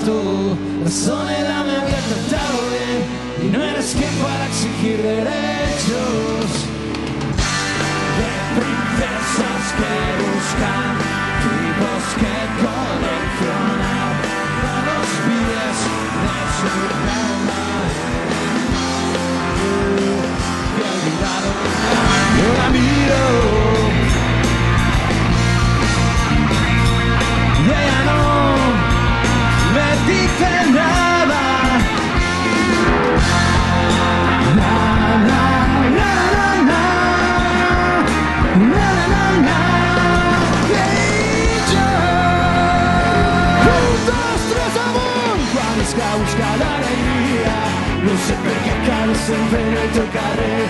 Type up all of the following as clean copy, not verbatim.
tú. La soledad me había tratado bien y no eres quien para exigir derechos. De princesas que buscan tipos que coleccionar. No los pides de su cama. Te he olvidado, yo la miro. Y ella no me dice nada. Na, na, na, na, na, na, na, na. Y yo, un, dos, tres, amor. Quan es que buscar l'alegria, no sé per què acabo sempre nel tuo carrer.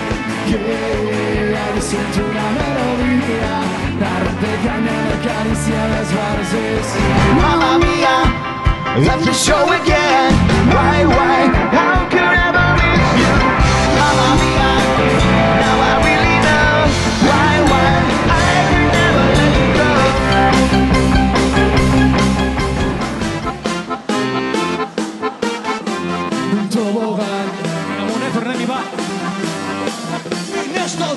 Yeah, sento una melodia, la rompe cambiando acaricia las bases. Mamma mia, let the show again. Why, how could I ever miss you? Mamma mia, now I really know. Why, I could never let you go. Un tobogán, amore, tornami va. Mi sto